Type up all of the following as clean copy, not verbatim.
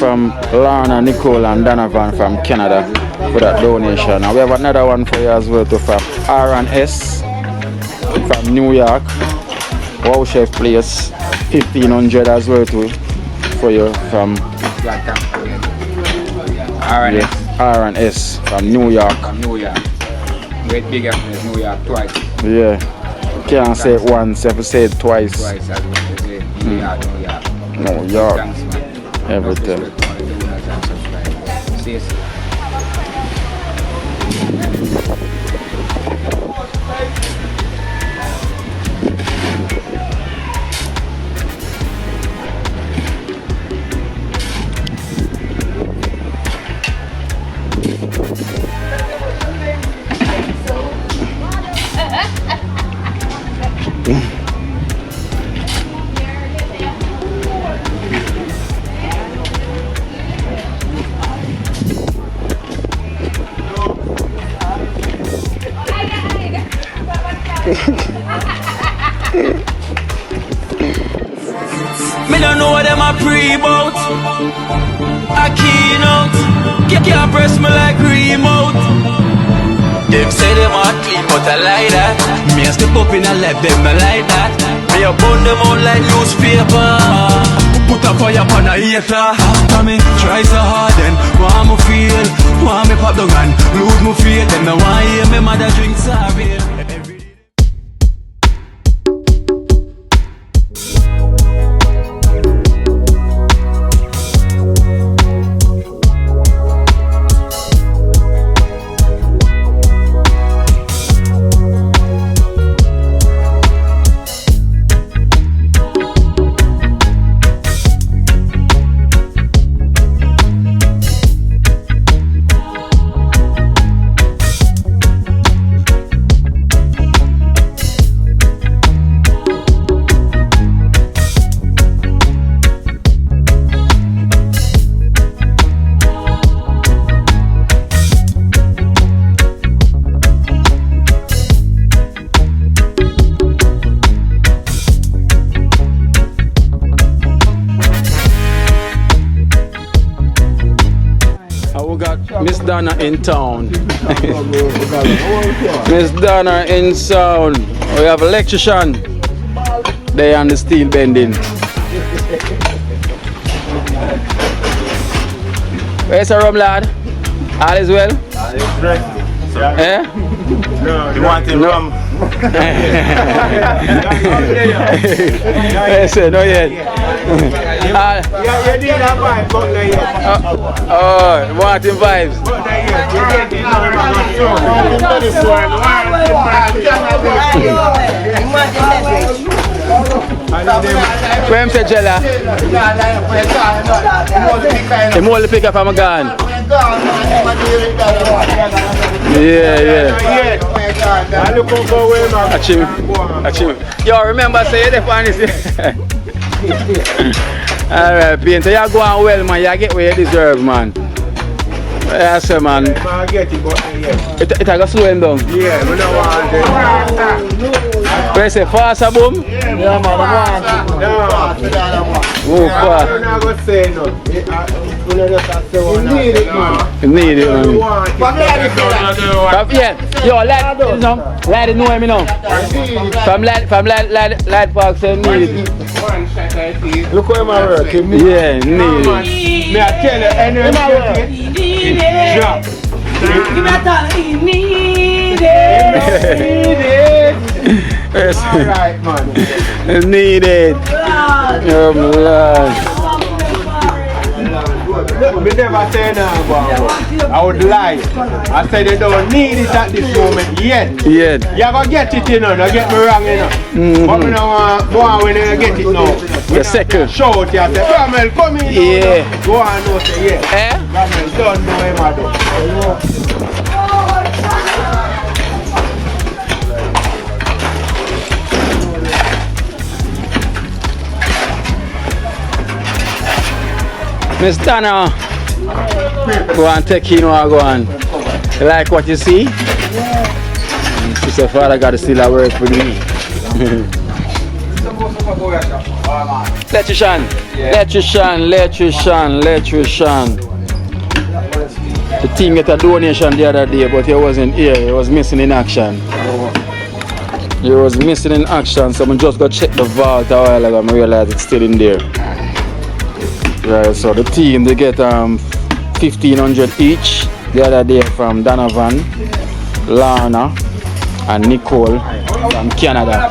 from Lana, Nicole and Donovan from Canada for that donation. And we have another one for you as well too from R&S from New York. Wow Chef Place, 1500 as well too for you from R&S from New York. Great big up in New York twice. Yeah. Can't say it once, if you say it twice. Twice as well to say New York. New York. Thanks, man. Everything. See you soon. Me don't know what them a pre-bout. A keynote. Can't press me like remote. Them say them a clean, but I like that. Me a step up in a left, them I like that. Me a burn them out like newspaper. Put a fire upon a hater. After me try so hard, then want me feel, want me pop down and lose me faith. Them no want hear me mother drink sorry. Miss Donna in town. Miss Donna in sound. We have electrician. They on the steel bending. Where's the rum lad? All is well? All is great. Eh? No, you want him rum? Yes, no yet. You did have vibes, but not yet. Oh, want him vibes? Where him say Jella? He more the pick up from a gun. Yeah. I look over where man. Achieve. Yo, remember say the fan is alright, Painter, you go on well, man. You get what you deserve, man. Yeah, say, man. I get it, but yeah. It go slow him down. Yeah, we don't want it. Where say faster, boom? Yeah, man, I want it. Move fast. I'm not going to say no. You need it, man. You need it, man. You want it. But yeah, yo, lad know him, you know. From lad park, say need it. Look how my work. Yeah, need it. Me I tell you, anyway, drop. Need Yes. Alright, man. Need it. Oh, Lord. We never say no, I would lie. I said they don't need it at this moment yet. Yet. You're going to get it, you know, don't get me wrong, you know. But we don't want go on when you get it now. The second. Show it, you say, Bramel, come in. Yeah. Go on and say, yeah. Eh? Bramel, don't know him at all. Miss Donna, go and take Kino or go on. You like what you see? She said, Father God is still at work for me. Electrician. The team get a donation the other day, but he wasn't here. He was missing in action. So I just got check the vault a while ago and realized it's still in there. Right, so the team they get 1,500 each the other day from Donovan, Lana, and Nicole from Canada.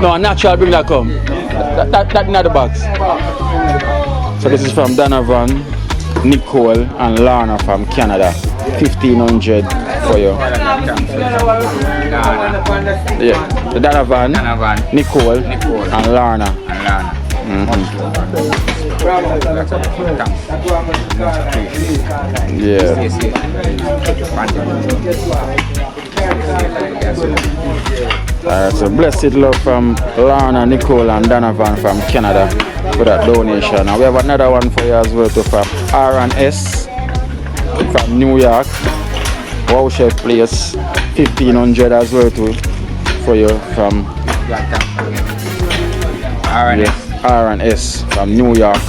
No, natural bring that come. That in the box. So this is from Donovan, Nicole, and Lana from Canada. 1,500 for you. Yeah, the Donovan, Nicole, and Lana. Yeah. So blessed love from Lana, Nicole, and Donovan from Canada for that donation. And we have another one for you as well too from R&S from New York. Wow Chef Place, 1,500 as well too for you from R&S from New York.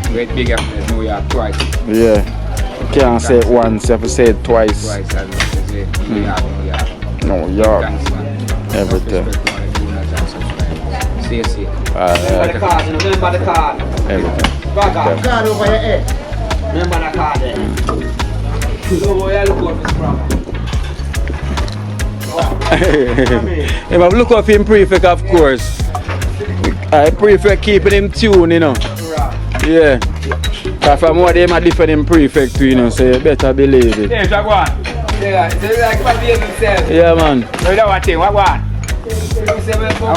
Great big up New York twice. Yeah. You can't say it once, you have to say it twice. New York. Everything. See. Remember the card, remember the card. Everything. Card over your head. Remember the card there. So where you look for If I look off him prefect, of course. I prefect keeping him tuned, you know. Yeah. Because from what they might different in prefect too, you know, so you better believe it. Yeah, what? Yeah, it's like what they themselves. Yeah, man. You know what thing, what? Oh,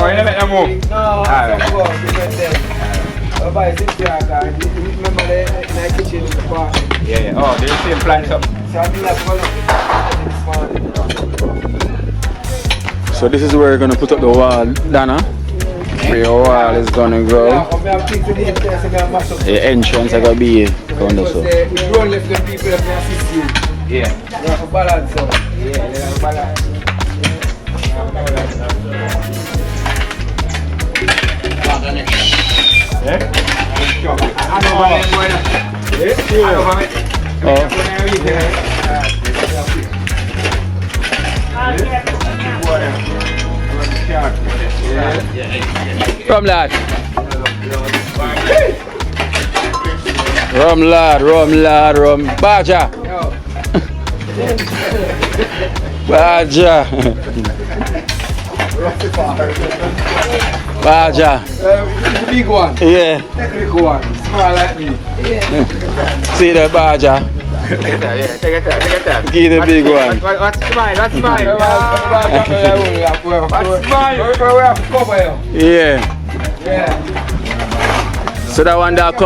you never let them move? No, I'm about to remember the kitchen in the park. Yeah. Oh, they same plans up. So this is where we're going to put up the wall, Donna. Where your wall is going to go. The entrance is going to be on the side. Yeah. Rum lad. Baja. Baja. Big one. Yeah. Technical one. Small like me. See the Baja. Take it out. Give the big one. What's mine? What's mine? Yeah. So that one that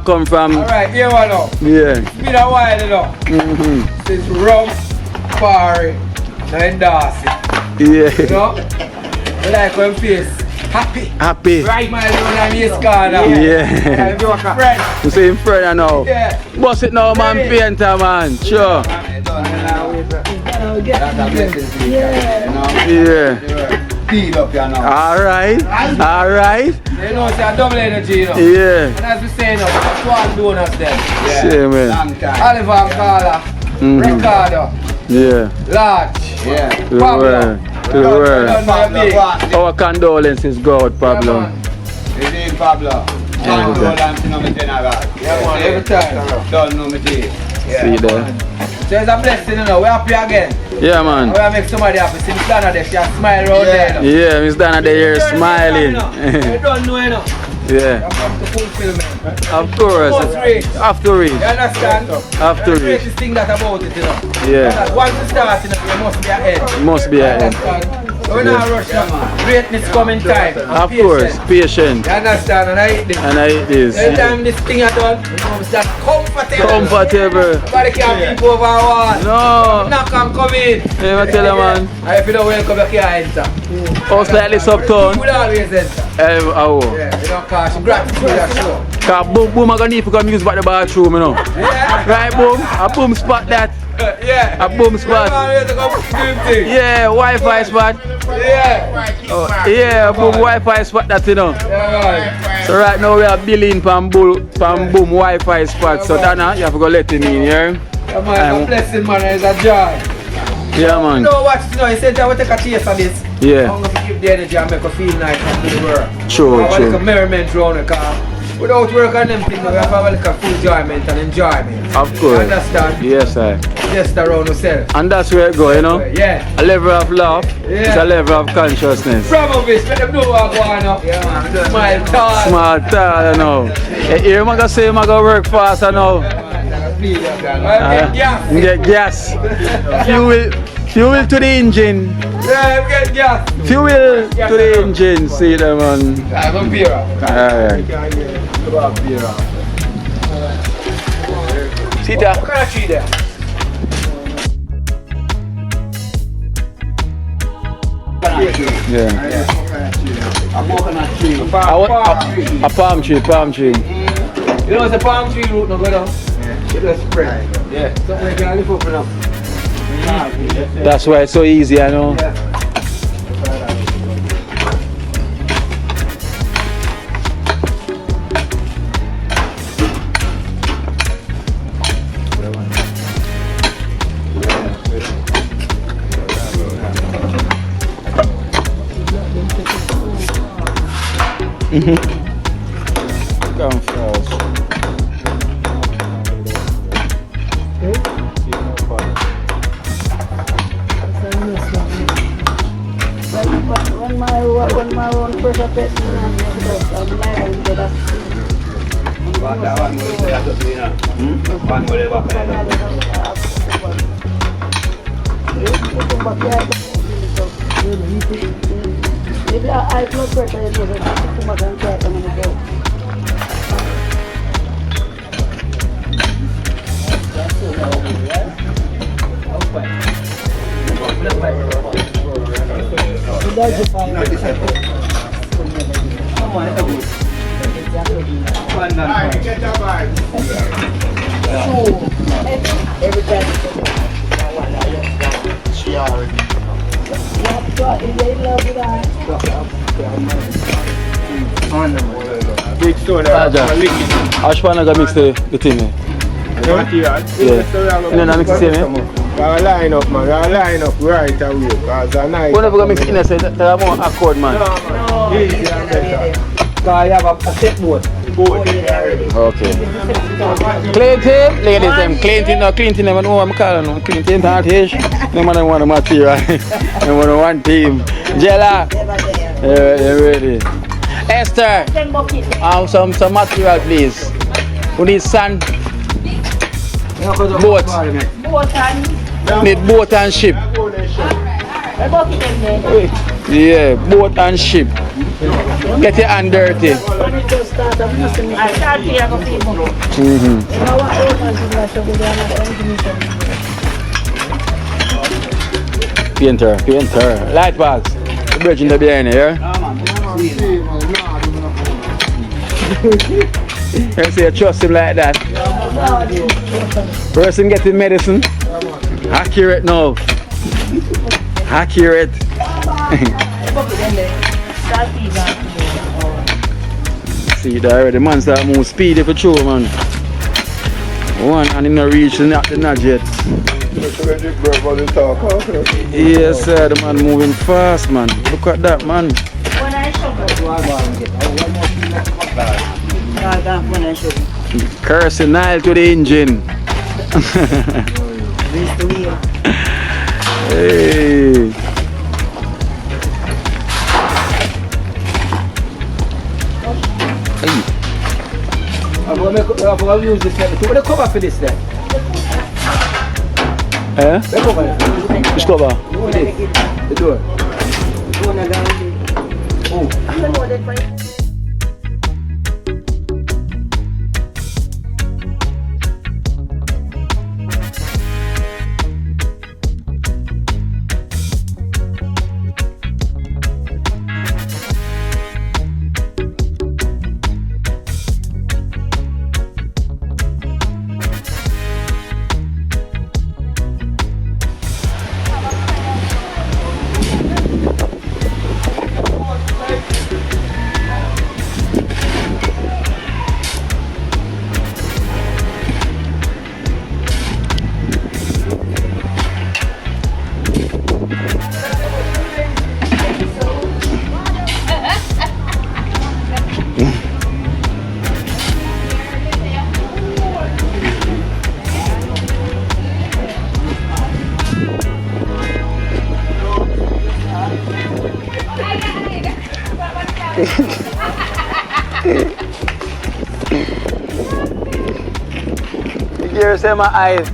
come from. Alright, here one now. Yeah. It's been a while, you know. Since rum, party, and endorsement. Yeah. You know? I like when face happy. Right, my little and his car now. Yeah. Friend. You see him friend now. Yeah. Bust it now, man, painter, man. Sure. Yeah. Speed up here now. Alright. You know, it's a double energy, you know. Yeah. And as we say, you know, that's one donuts then. Same man. Long time. Oliver and Carla, Ricardo, Yeah. Large, Yeah. To the world. To the world. Pablo, go on. Our condolences go out, Pablo. It is Pablo. Condolence to my general. every time. Don't know me deal. See there. So it's a blessing, you know. We're happy again. Yeah, man. We're make somebody happy. Since Donna there, she a smile around there, you know. Yeah, Miss Donna there smiling. You don't know, you know. Yeah. You come to fulfillment. Of course. Must reach. After reach. You understand? After That's the reach. greatest thing that about it, you know. Yeah. That once you start, you know, you must be ahead. Must be ahead. We're not rushing. Greatness come in time. Of course. Patient. You understand? And I eat this. And I eat this. Every time this thing is done, you know, it's that comfortable. Comfortable. Nobody can peep over a wall. No. Knock and come in. Yeah, I tell you, man. And if you don't welcome, you can't enter. House like this uptown. You will always enter. Yeah, You don't caution. Gratitude, that's sure. Cause boom, I gonna need to come use back the bathroom, you know. Yeah. Right, boom. A boom spot that. Yeah. A boom spot. Yeah, Wi-Fi spot. Yeah. Oh, yeah, boom Wi-Fi spot that you know. Yeah, So right now we are billing from boom Wi-Fi spot. So Donna, you have to go let him in here. Yeah, man, it's a blessing, man. It's a joy. Yeah, man. You know what? You know, he said I will take a taste of this. Yeah. I'm going to give the energy and make her feel nice and do the work. True, I want true. like a merriment around the car. Without work on them things, we have to have like a full enjoyment and enjoyment. Of course. You understand? Yes, sir. Just around yourself. And that's where it go, you know? Yeah. A level of love is Yeah. a level of consciousness. Bravo, bitch. Let them know what I'm going on. Yeah, man. Smile tall. Smart, you know. Here, I'm going to say I'm going to work fast, you know. Get gas. Fuel to the engine. Yeah, get gas. Fuel to the engine. See them, man. I'm a beer. Alright. See that? What kind of tree there? Yeah. A coconut tree. A palm tree, palm tree. You know, it's a palm tree root, no go down. It will spread. Yeah. Something like that, lift up enough. That's why it's so easy, I know. Come first. When my own person person I'm liable to that. Maybe I blood pressure is too much and I'm gonna go. Big soda. Ash pan I mix the thing. Yeah. You know, mix the same. Gotta line up, man. Gotta line up right away. Cause I nice. When I go mix it in, I say that I want accord, man. Easy and better. So I have a set board. Okay. Clean ladies, clean no clean team. I know I'm calling no clean team. That is. No man want the material. No man one team. Jella. Yeah, ready. Esther. Some material, please. We need sand. Boat. Need boat and ship. Yeah, boat and ship. Get your hand dirty. Painter. Light bags. The bridge in the behind here. You see, you trust him like that. Person getting medicine. Accurate now. Accurate. See that already, man start move speedy for sure, man. One and in the reach not the nudge yet. Yes sir, the man moving fast, man. Look at that, man. Cursing Nile to the engine. Hey. I'm going to use this. What the cover for this then? Eh? The cover. Which cover? The door. Oh. Here's my eyes.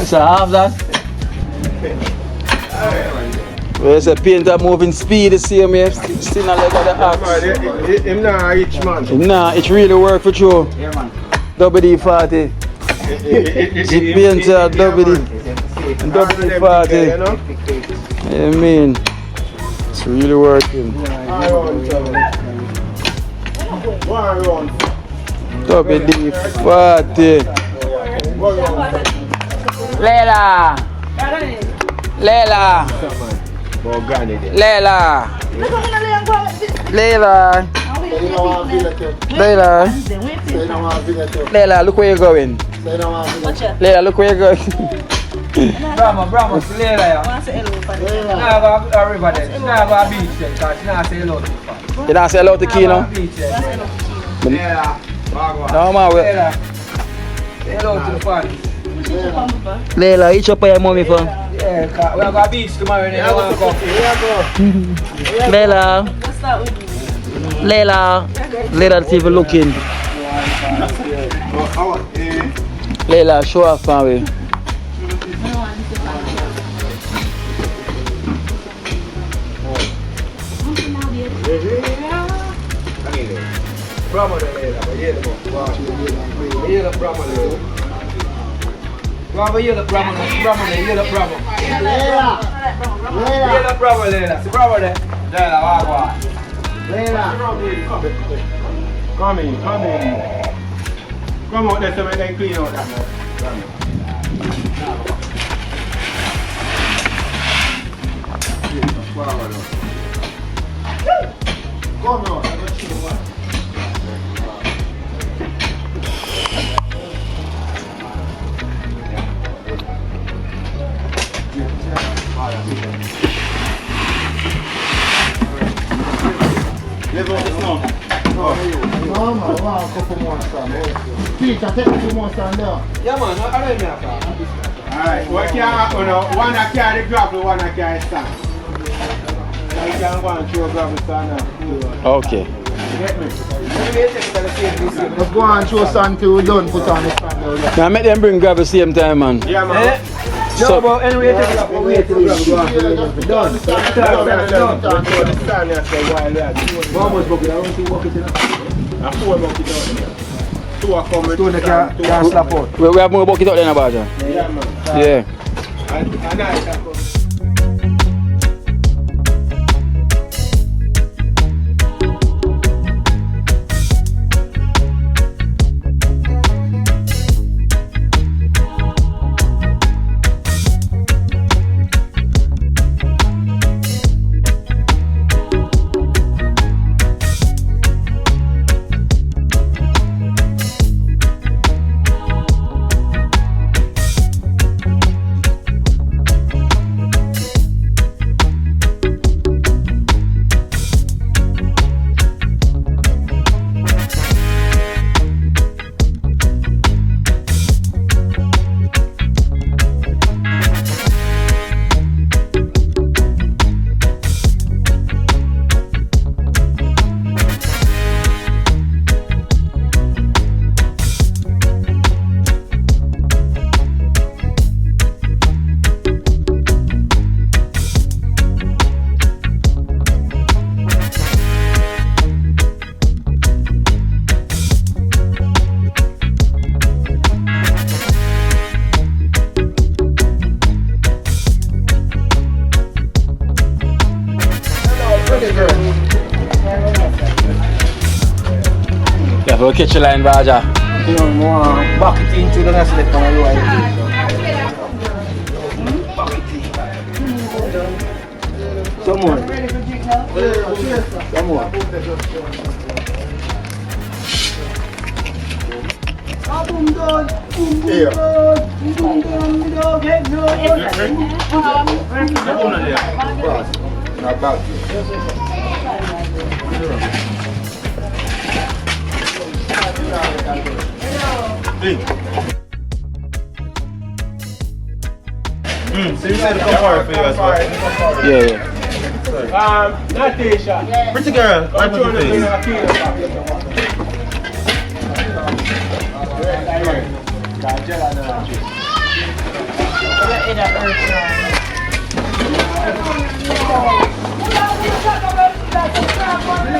So half that. Where's the painter moving speed the same way? Still not like the axe. Him not rich man. Nah, it really work for you. Yeah, man. WD-40. The painter WD-40. I mean, it's really working. WD-40. Leila. Leila. Leila. Leila. Leila. Leila, look where you're going. Leila, look where you're going. Brahma, Leila. Nah, a river there. Nah, a beach there. Because she not say hello to the fan. You don't say hello to Kino? Beach there. No, man. Leila. Say hello to the fan. Leila, eat up your mommy for. Yeah, we have a beach tomorrow and then I want to go. Leila. Leila. Leila's even looking. Leila, show off my way. Brahma there, Leila. Leila, Brahma there. Brahma, you're the Brahma. Brahma there, you're the Brahma. Leila, Brahma, Leila. See Brahma there. Leila, walk. Come in. Come out there so we can clean out that now. Come on. Wow, couple more stand. Peter, take 2 more stand there. Yeah, man, I don't know. Alright, what can happen now? One that carry gravel, one that carry stand. So you can go and throw gravel stand now. Okay. Get me? Let's go and show stand till we done put on the stand there. Now make them bring gravel same time, man. Yeah, man. So, but anyway, take it up. Wait till it's done. Done. Almost broke it. I want to walk it in. And 4 bucket out there. 2 are coming. 2 can't slap out. we have more bucket out there, Abaja. Yeah, man. Yeah. And I can go. we'll catch a line, Baja. You know, more back it into the next step on the lower. Some more. Some more. Not bad. So you said to come forward for you as well? Yeah. Natasha. Pretty girl, what's your face?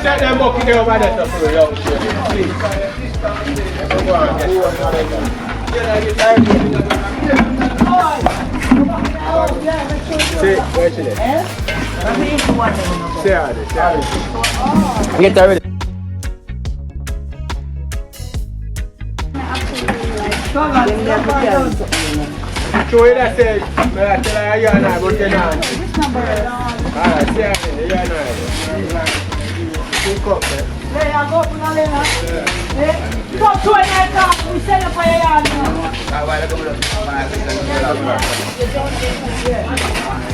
Set them up there over there for the young please. Go on, say, where should it? Say how it. Get that ready. Show you that say, I tell her you and I, but you're not. Alright, say how it, you and I. Pick up, man.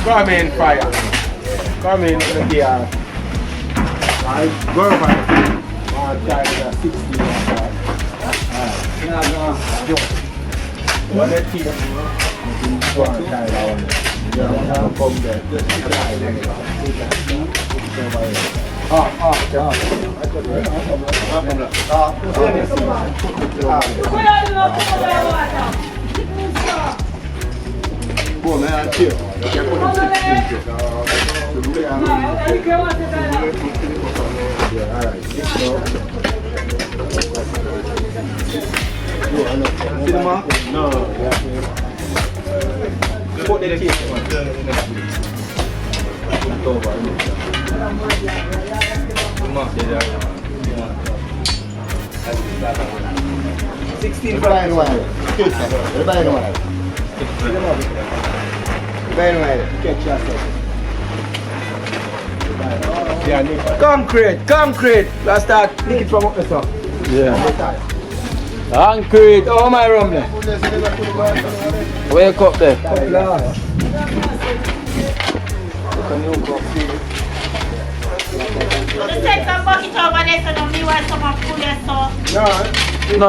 Come in, fire. Come in, the gear. I go over it. I'm tired of 60. What the team? Come there. Boa, né? Aqui, ó. No. Put the cake on. Concrete. Let's start picking from up the top. Yeah. Concrete. Oh my rum there. Wake up there. Just take some bucket over there so don't be want some of food there, so.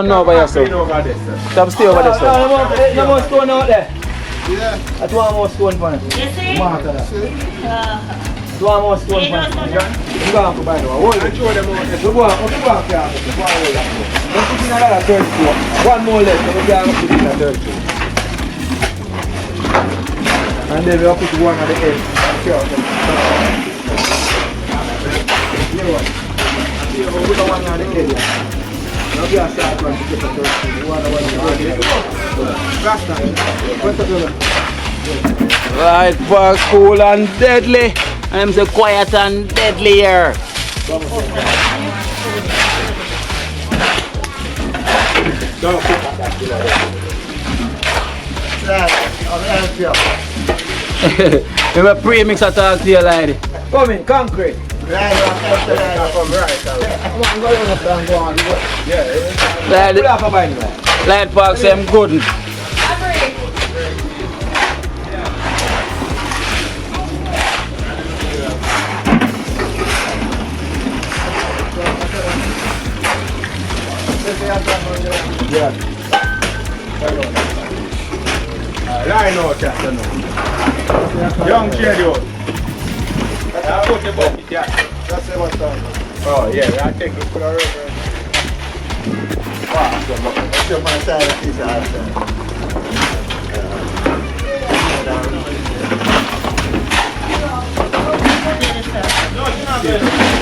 No, by yourself. Stop, stay over there, sir. No more stone out there. Yeah. That's one more stone for him. You see? Mark that. One more stone for him. You go and buy the one. Hold it. You go and carry it. Don't put in another 32. One more left, so we can put in a 32. And then we'll put one at the end. Put one at the end. Now we are starting to get the 32. Right, back, cool and deadly. I'm so quiet and deadly here. Don't put that I'm a pre-mix I talk to you, lady. Come in, concrete. Light park say I'm good. Line out, Captain. Young Chedio. Put the bucket, yeah. That's what's on. Oh, yeah, I take it for the river. Wow, that's your man side of this house. No, it's not good.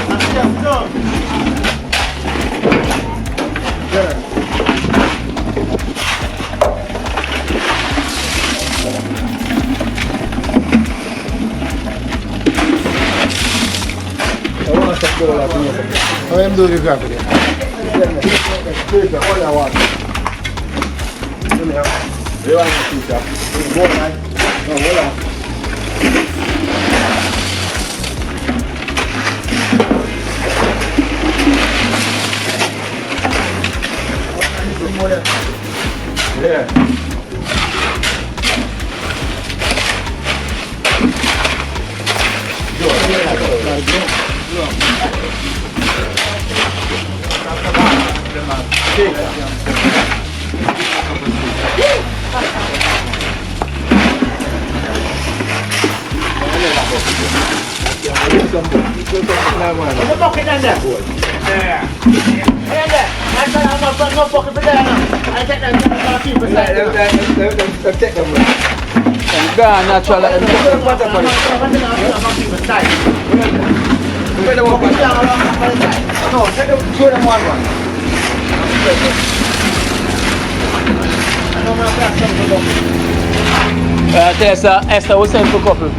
That's just done. Yeah. How am I doing the graphic? Peter, all I want. Come here. You want to Peter? Go on. No, hold on. Yeah. Gone natural. Esther was sent for couple.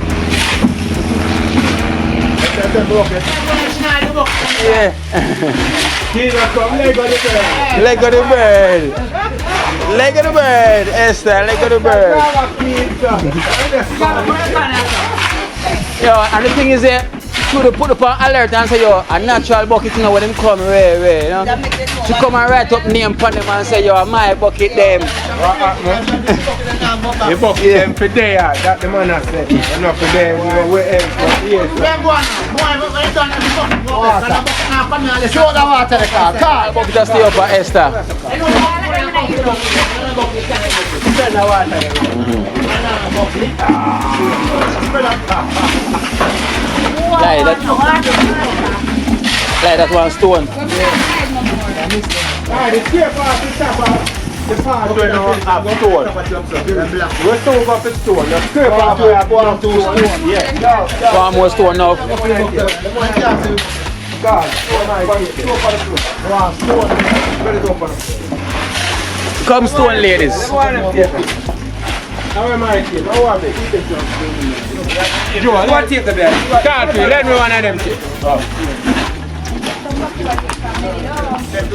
Yeah. Leg of the bird. Leg of the bird, Esther, leg of the bird. Yo, and the thing is that to put up an alert and say, yo, a natural bucket, you know, when them come, you know. To come and write up name for them and say, yo, my bucket them. The bucket them for there, that the man has said. And not for there, you know, where else for years. Show the water the car. Car. Bucket just stay up for Esther. Like that one stone. The part where you have stone. We're stone up the stone. The scrape off where you have one two stone. Yeah. One more stone now. Come stone ladies. How am I here? How are they? Joe, what take the bed? Can't we? Let me one of them take.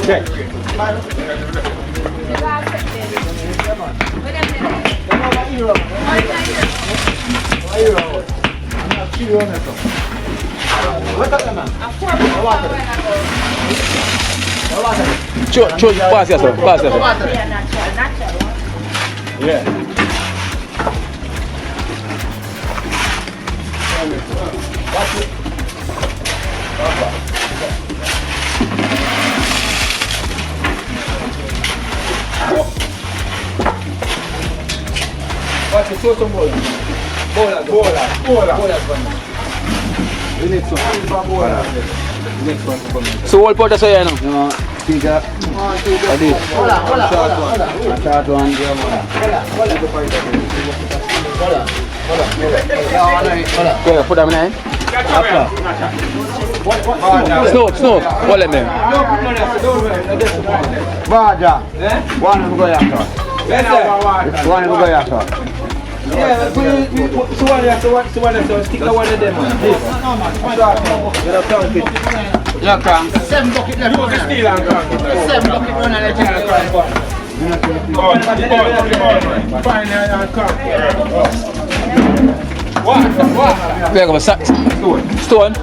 Check. Pass yourself. Yeah. What's the total bola? Bola. The next one. Bola. Next one to come. So all pot say now. No, Tiga. Short one. Okay, put them in. Snow. Hold them there. Baja. One go after. One go after. Yeah, so stick one of them. Yeah, come. 7 bucket left. 7 bucket run and What? We have a sack. Stone.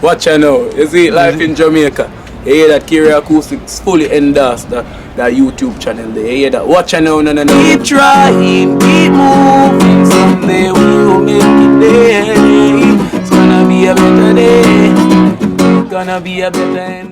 Watch out now, you see life in Jamaica. You hear that Kiri Acoustics fully endorsed that YouTube channel there. You hear that? Watch out now, no. Keep trying, keep moving. Someday we'll make it there. It's gonna be a better day. Gonna be a better end.